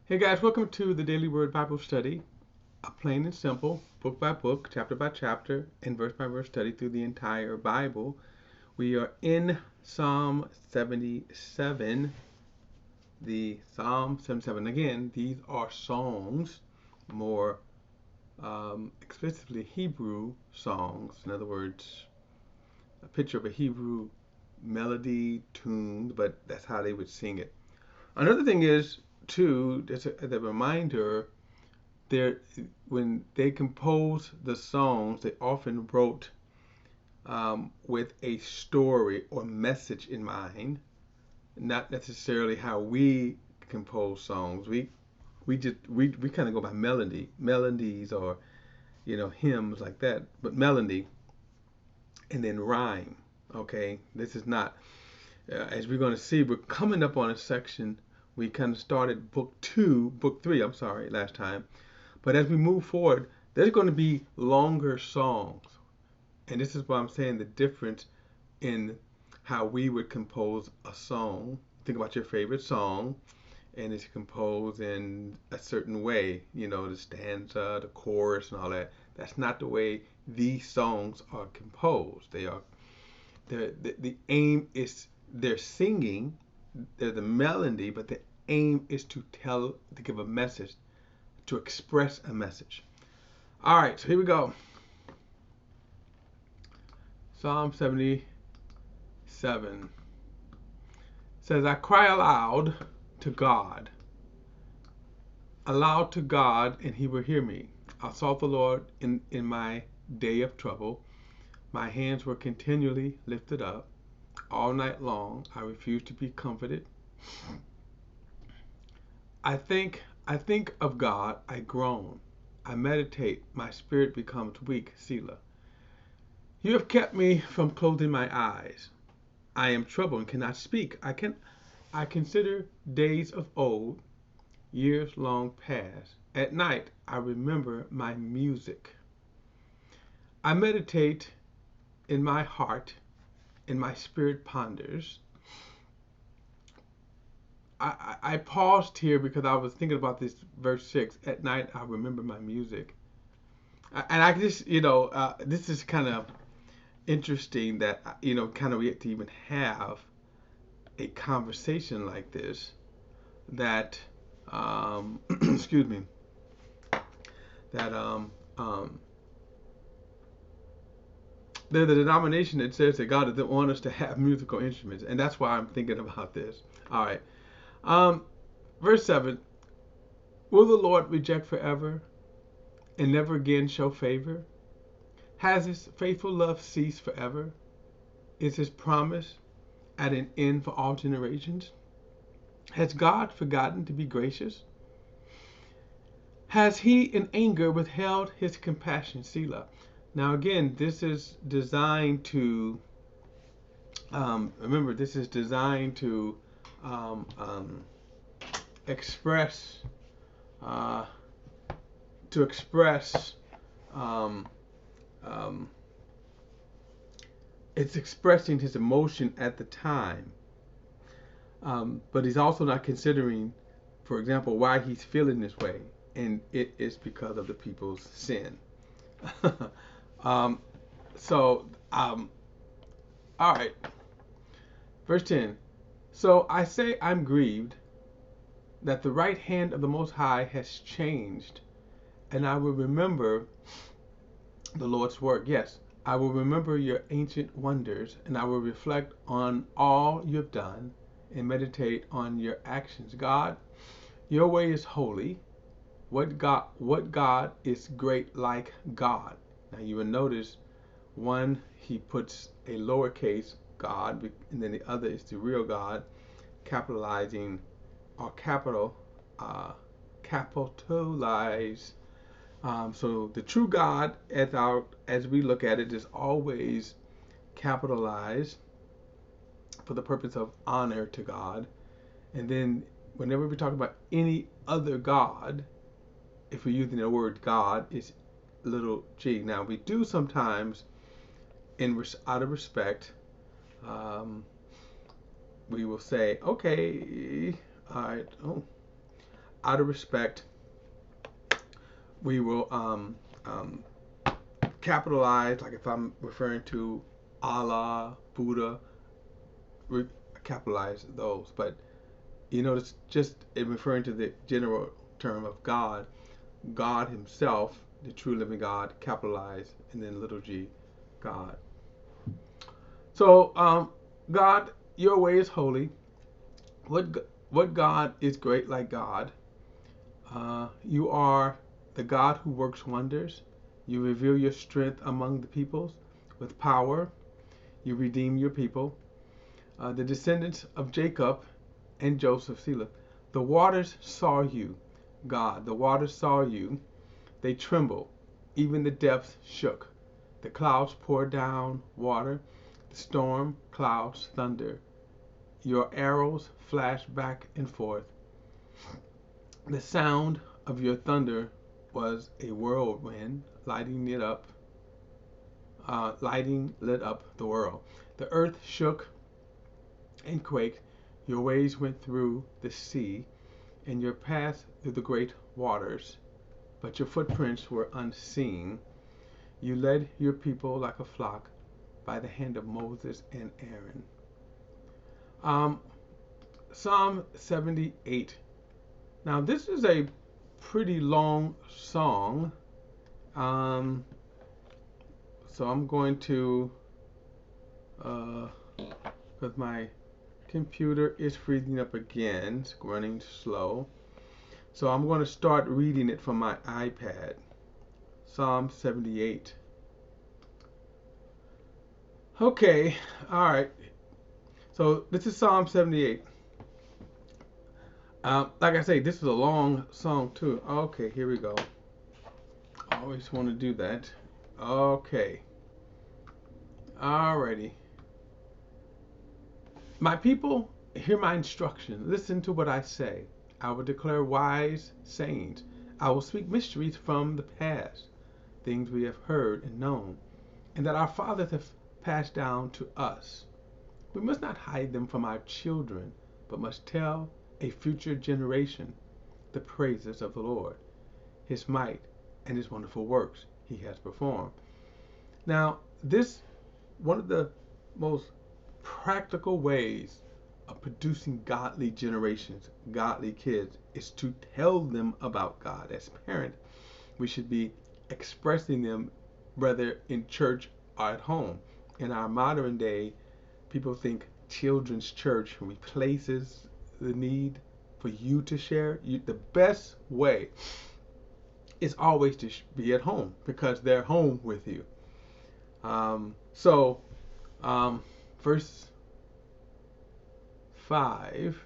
Hey guys, welcome to the Daily Word Bible Study, a plain and simple, book by book, chapter by chapter, and verse by verse study through the entire Bible. We are in Psalm 77, the Psalm 77. Again, these are songs, more explicitly Hebrew songs. In other words, a picture of a Hebrew melody, tune, but that's how they would sing it. Another thing is, too, just as a reminder, there when they composed the songs, they often wrote with a story or message in mind, not necessarily how we compose songs. We kind of go by melodies, or hymns like that, but melody and then rhyme. Okay, this is not as we're going to see. We're coming up on a section. We kind of started book three. I'm sorry, last time. But as we move forward, there's going to be longer songs. And this is why I'm saying the difference in how we would compose a song. Think about your favorite song, and it's composed in a certain way, the stanza, the chorus, and all that. That's not the way these songs are composed. The aim is they're singing, they're the melody, but the aim is to give a message, to express a message. All right, so here we go. Psalm 77 says, I cry aloud to God, and he will hear me. I sought the Lord in my day of trouble. My hands were continually lifted up. All night long I refused to be comforted. I think of God, I groan. I meditate, my spirit becomes weak, Selah. You have kept me from closing my eyes. I am troubled and cannot speak. I consider days of old, years long past. At night I remember my music. I meditate in my heart, and my spirit ponders. I paused here because I was thinking about this verse 6. At night I remember my music. And I just, this is kind of interesting that, kind of we have to even have a conversation like this, that excuse me, that there's a denomination that says that God doesn't want us to have musical instruments, and that's why I'm thinking about this. All right, um, verse 7: Will the Lord reject forever and never again show favor? Has his faithful love ceased forever? Is his promise at an end for all generations? Has God forgotten to be gracious? Has he in anger withheld his compassion? Selah. Now again, this is designed to, remember, this is designed to um, um, express, uh, to express, um, um, it's expressing his emotion at the time. But he's also not considering, for example, why he's feeling this way. And it is because of the people's sin. um, so, all right. Verse 10. So I say I'm grieved that the right hand of the Most High has changed, and I will remember the Lord's work. Yes, I will remember your ancient wonders, and I will reflect on all you have done and meditate on your actions. God, your way is holy. What God is great like God? Now you will notice one, he puts a lowercase God, and then the other is the real God, capitalizing or capitalize. So the true God, as we look at it, is always capitalized for the purpose of honor to God. And then whenever we talk about any other God, if we're using the word God, it's little g. Now we do sometimes, out of respect, we will say, okay, all right, out of respect, we will capitalize, like if I'm referring to Allah, Buddha, we capitalize those. But you notice just in referring to the general term of God, God himself, the true living God, capitalized, and then little g, God. So, God, your way is holy. What God is great like God? You are the God who works wonders. You reveal your strength among the peoples with power. You redeem your people. The descendants of Jacob and Joseph, Selah. The waters saw you, God. The waters saw you. They trembled. Even the depths shook. The clouds poured down water. The storm clouds thunder. Your arrows flashed back and forth. The sound of your thunder was a whirlwind, lighting lit up the world. The earth shook and quaked. Your ways went through the sea, and your path through the great waters. But your footprints were unseen. You led your people like a flock by the hand of Moses and Aaron. Psalm 78. Now, this is a pretty long song. So I'm going to, because my computer is freezing up again, it's running slow. So I'm going to start reading it from my iPad. Psalm 78. Okay, all right. So this is Psalm 78. Like I say, this is a long song too. Okay, here we go. I always want to do that. Okay. Alrighty. My people, hear my instruction. Listen to what I say. I will declare wise sayings. I will speak mysteries from the past, things we have heard and known, and that our fathers have passed down to us. We must not hide them from our children, but must tell a future generation the praises of the Lord, his might, and his wonderful works he has performed. Now, this one of the most practical ways of producing godly generations, godly kids, is to tell them about God. As parents, we should be expressing them whether in church or at home. In our modern day, people think children's church replaces the need for you to share. The best way is always to be at home because they're home with you. Verse 5,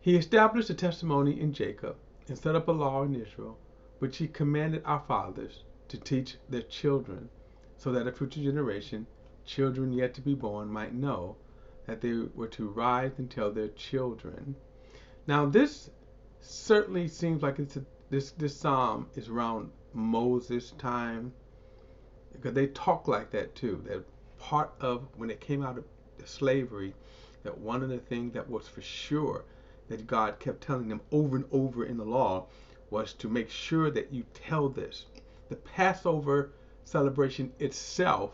he established a testimony in Jacob and set up a law in Israel, which he commanded our fathers to teach their children, so that a future generation, children yet to be born, might know that they were to rise and tell their children. Now, this certainly seems like this psalm is around Moses' time, because they talk like that too. That part of when they came out of slavery, that one of the things that was for sure that God kept telling them over and over in the law was to make sure that you tell this. The Passover celebration itself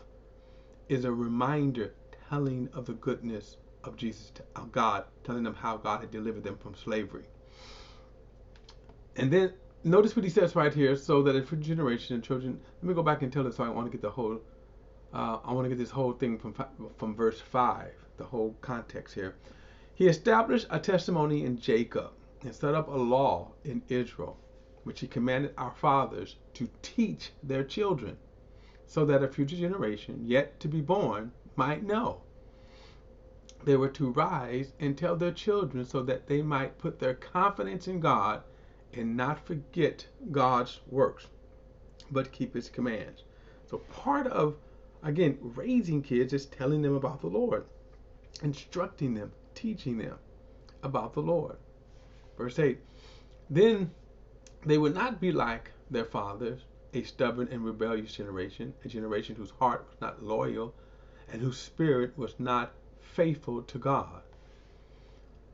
is a reminder telling of the goodness of Jesus, of God, telling them how God had delivered them from slavery. And then notice what he says right here, so that for generation and children. Let me go back and tell it. So I want to get the whole. I want to get this whole thing from verse 5, the whole context here. He established a testimony in Jacob and set up a law in Israel, which he commanded our fathers to teach their children, so that a future generation yet to be born might know. They were to rise and tell their children, so that they might put their confidence in God and not forget God's works, but keep his commands. So part of, again, raising kids is telling them about the Lord, instructing them, teaching them about the Lord. Verse 8, then they would not be like their fathers, a stubborn and rebellious generation, a generation whose heart was not loyal and whose spirit was not faithful to God.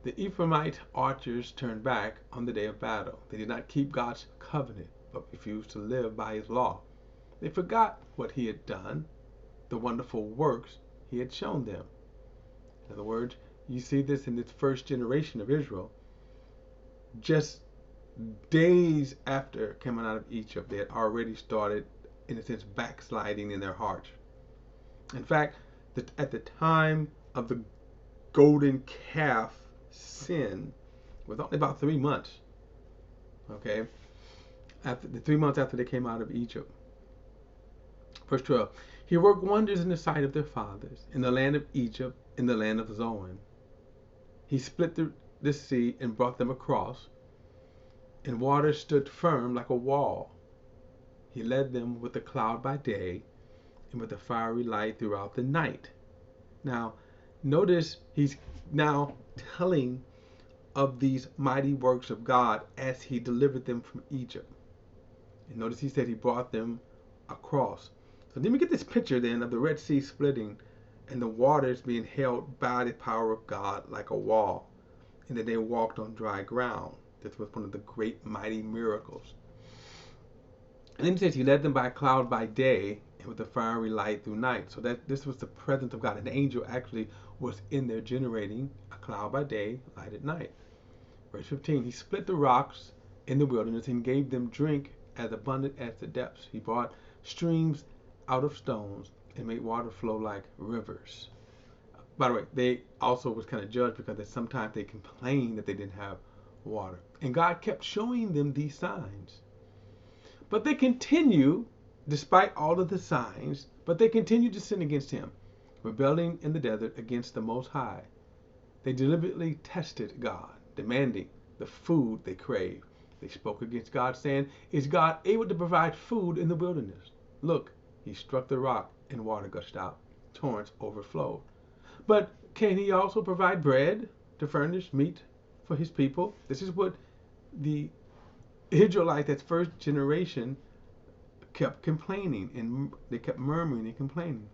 The Ephraimite archers turned back on the day of battle. They did not keep God's covenant, but refused to live by his law. They forgot what he had done, the wonderful works he had shown them. In other words, you see this in this first generation of Israel. Just days after coming out of Egypt, they had already started, in a sense, backsliding in their hearts. In fact, at the time of the golden calf sin, was only about 3 months. Okay, after the 3 months after they came out of Egypt. Verse 12. He worked wonders in the sight of their fathers, in the land of Egypt, in the land of Zoan. He split the sea and brought them across, and water stood firm like a wall. He led them with a cloud by day, and with a fiery light throughout the night. Now, notice he's now telling of these mighty works of God as he delivered them from Egypt. And notice he said he brought them across. So let me get this picture then of the Red Sea splitting and the waters being held by the power of God like a wall, and that they walked on dry ground. This was one of the great mighty miracles. And then he says he led them by a cloud by day and with a fiery light through night. So that this was the presence of God. An angel actually was in there generating a cloud by day, light at night. Verse 15, he split the rocks in the wilderness and gave them drink as abundant as the depths. He brought streams out of stones and made water flow like rivers. By the way, they also was kind of judged because sometimes they complained that they didn't have water. And God kept showing them these signs. But they continue, despite all of the signs, but they continue to sin against him, rebelling in the desert against the Most High. They deliberately tested God, demanding the food they craved. They spoke against God, saying, "Is God able to provide food in the wilderness?" Look, he struck the rock and water gushed out. Torrents overflowed. But can he also provide bread to furnish meat for his people? This is what the Israelites, that first generation, kept complaining, and they kept murmuring and complaining.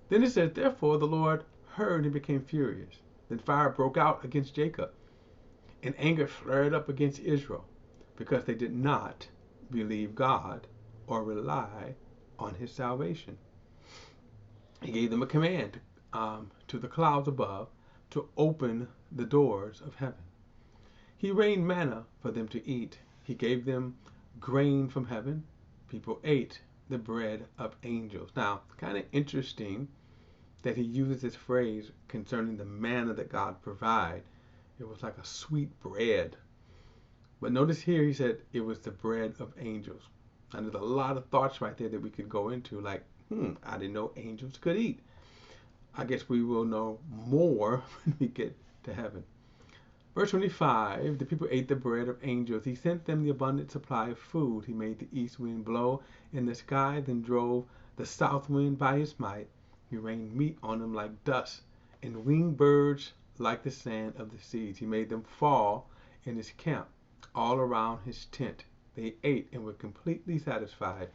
Then it says, therefore the Lord heard and became furious. Then fire broke out against Jacob, and anger flared up against Israel, because they did not believe God or rely on his salvation. He gave them a command to the clouds above to open the doors of heaven. He rained manna for them to eat. He gave them grain from heaven. People ate the bread of angels. Now, kind of interesting that he uses this phrase concerning the manna that God provided. It was like a sweet bread. But notice here he said it was the bread of angels. And there's a lot of thoughts right there that we could go into, like, I didn't know angels could eat. I guess we will know more when we get to heaven. Verse 25, the people ate the bread of angels. He sent them the abundant supply of food. He made the east wind blow in the sky, then drove the south wind by his might. He rained meat on them like dust, and winged birds like the sand of the seas. He made them fall in his camp, all around his tent. They ate and were completely satisfied,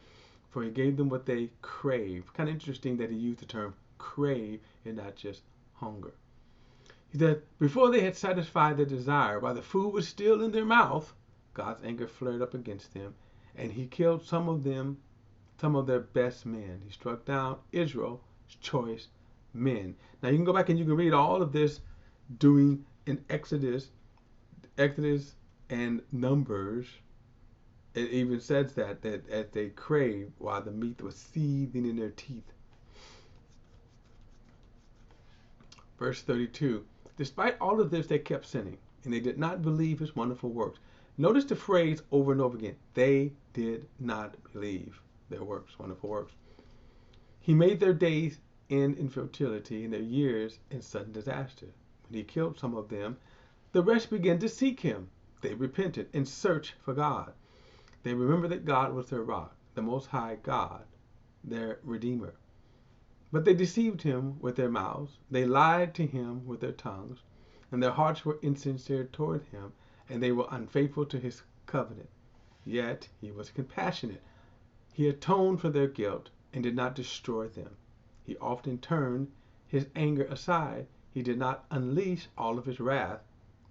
for he gave them what they craved. Kind of interesting that he used the term crave and not just hunger. He said, before they had satisfied their desire, while the food was still in their mouth, God's anger flared up against them, and he killed some of their best men. He struck down Israel's choice men. Now you can go back and you can read all of this doing in Exodus and Numbers. It even says that as they craved while the meat was seething in their teeth. Verse 32. Despite all of this, they kept sinning, and they did not believe his wonderful works. Notice the phrase over and over again. They did not believe their works, wonderful works. He made their days end in fertility and their years in sudden disaster. When he killed some of them, the rest began to seek him. They repented and searched for God. They remembered that God was their rock, the Most High God, their Redeemer. But they deceived him with their mouths. They lied to him with their tongues, and their hearts were insincere toward him, and they were unfaithful to his covenant. Yet he was compassionate. He atoned for their guilt and did not destroy them. He often turned his anger aside. He did not unleash all of his wrath.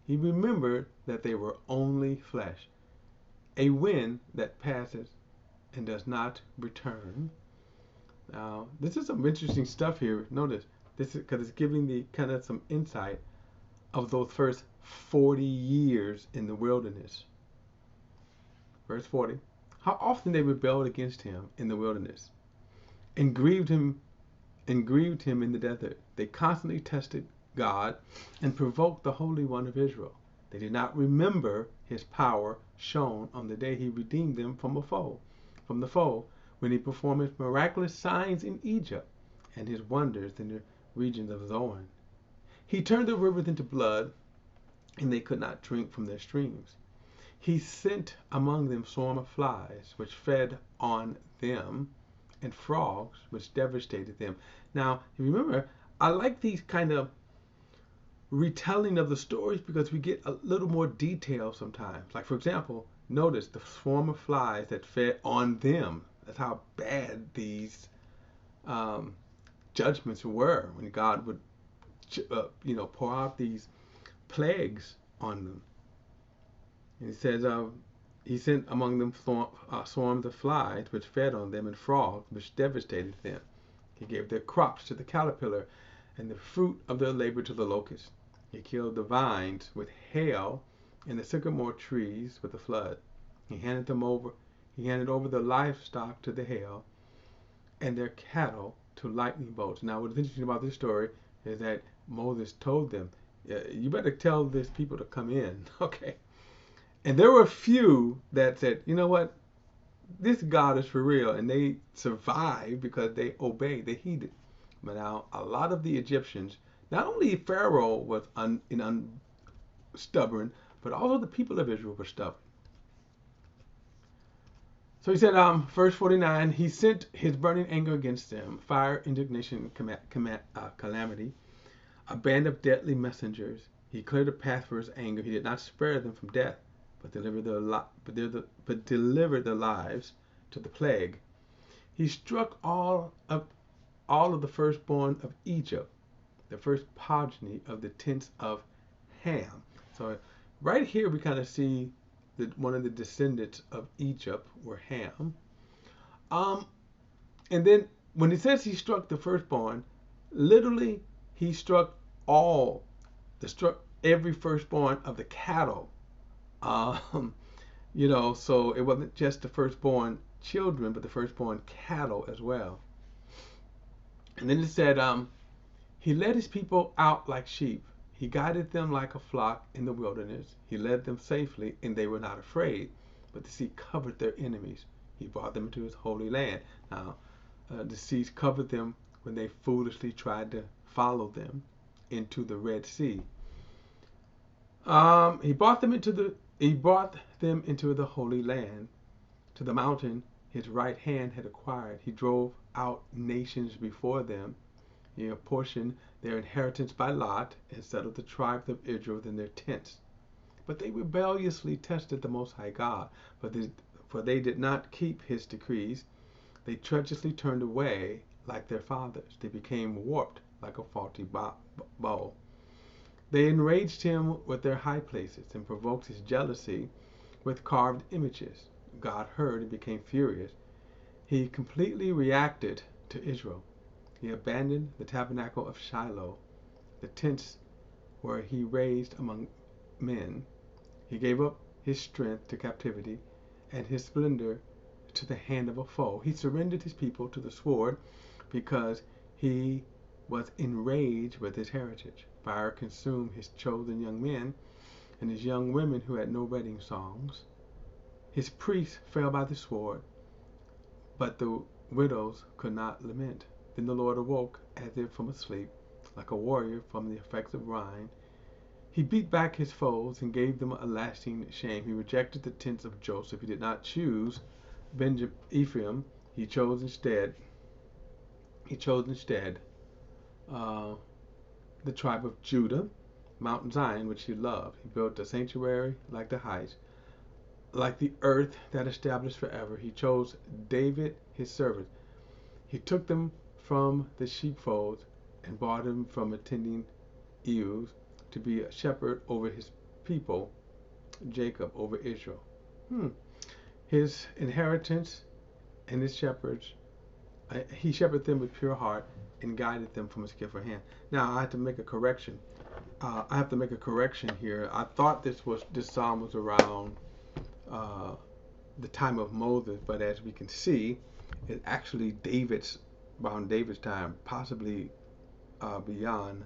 He remembered that they were only flesh, a wind that passes and does not return. Now, this is some interesting stuff here. Notice this is because it's giving the kind of some insight of those first 40 years in the wilderness. Verse 40. How often they rebelled against him in the wilderness and grieved him in the desert. They constantly tested God and provoked the Holy One of Israel. They did not remember his power shown on the day he redeemed them from the foe, when he performed his miraculous signs in Egypt and his wonders in the regions of Zoan. He turned the rivers into blood, and they could not drink from their streams. He sent among them swarm of flies, which fed on them, and frogs, which devastated them. Now, remember, I like these kind of retelling of the stories because we get a little more detail sometimes. Like, for example, notice the swarm of flies that fed on them. That's how bad these judgments were when God would, pour out these plagues on them. And he says, he sent among them swarms of flies, which fed on them, and frogs, which devastated them. He gave their crops to the caterpillar, and the fruit of their labor to the locust. He killed the vines with hail, and the sycamore trees with the flood. He handed over the livestock to the hail, and their cattle to lightning bolts. Now, what's interesting about this story is that Moses told them, you better tell these people to come in. Okay. And there were a few that said, you know what? This God is for real. And they survived because they obeyed, they heeded. But now, a lot of the Egyptians, not only Pharaoh was stubborn, but also the people of Israel were stubborn. So he said, verse 49, he sent his burning anger against them, fire, indignation, calamity, a band of deadly messengers. He cleared a path for his anger. He did not spare them from death, but delivered their lives to the plague. He struck all of the firstborn of Egypt, the first progeny of the tents of Ham. So right here we kind of see that one of the descendants of Egypt were Ham. And then when it says he struck the firstborn, literally he struck every firstborn of the cattle. So it wasn't just the firstborn children, but the firstborn cattle as well. And then it said, he led his people out like sheep. He guided them like a flock in the wilderness. He led them safely, and they were not afraid. But the sea covered their enemies. He brought them into his holy land. Now, the seas covered them when they foolishly tried to follow them into the Red Sea. He brought them into the holy land, to the mountain his right hand had acquired. He drove out nations before them. He apportioned their inheritance by lot and settled the tribes of Israel within their tents. But they rebelliously tested the Most High God, for they did not keep his decrees. They treacherously turned away like their fathers. They became warped like a faulty bow. They enraged him with their high places and provoked his jealousy with carved images. God heard and became furious. He completely reacted to Israel. He abandoned the tabernacle of Shiloh, the tents where he raised among men. He gave up his strength to captivity and his splendor to the hand of a foe. He surrendered his people to the sword because he was enraged with his heritage. Fire consumed his chosen young men and his young women who had no wedding songs. His priests fell by the sword, but the widows could not lament. Then the Lord awoke as if from a sleep, like a warrior from the effects of wine. He beat back his foes and gave them a lasting shame. He rejected the tents of Joseph. He did not choose Ephraim. He chose instead the tribe of Judah, Mount Zion, which he loved. He built a sanctuary like the heights, like the earth that established forever. He chose David, his servant. He took them from the sheepfolds and brought him from attending ewes to be a shepherd over his people, Jacob over Israel. His inheritance and his shepherds, he shepherded them with pure heart and guided them from a skillful hand. Now I have to make a correction. Here. I thought this psalm was around the time of Moses, but as we can see, it's actually around David's time, possibly beyond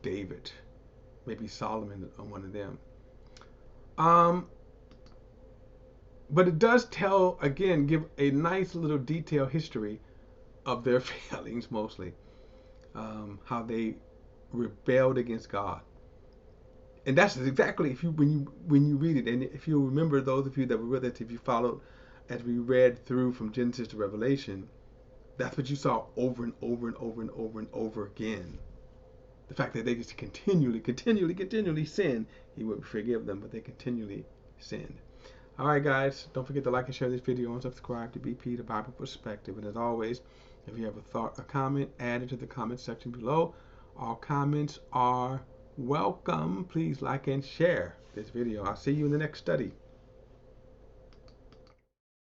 David, maybe Solomon on one of them. But it does give a nice little detailed history of their failings, mostly how they rebelled against God. And that's exactly when you read it, and if you remember, those of you that were with us, if you followed as we read through from Genesis to Revelation, that's what you saw over and over and over and over and over again. The fact that they just continually sin, he would forgive them, but they continually sinned. All right, guys, don't forget to like and share this video and subscribe to BP, the Bible Perspective. And as always, if you have a thought or comment, add it to the comment section below. All comments are welcome. Please like and share this video. I'll see you in the next study.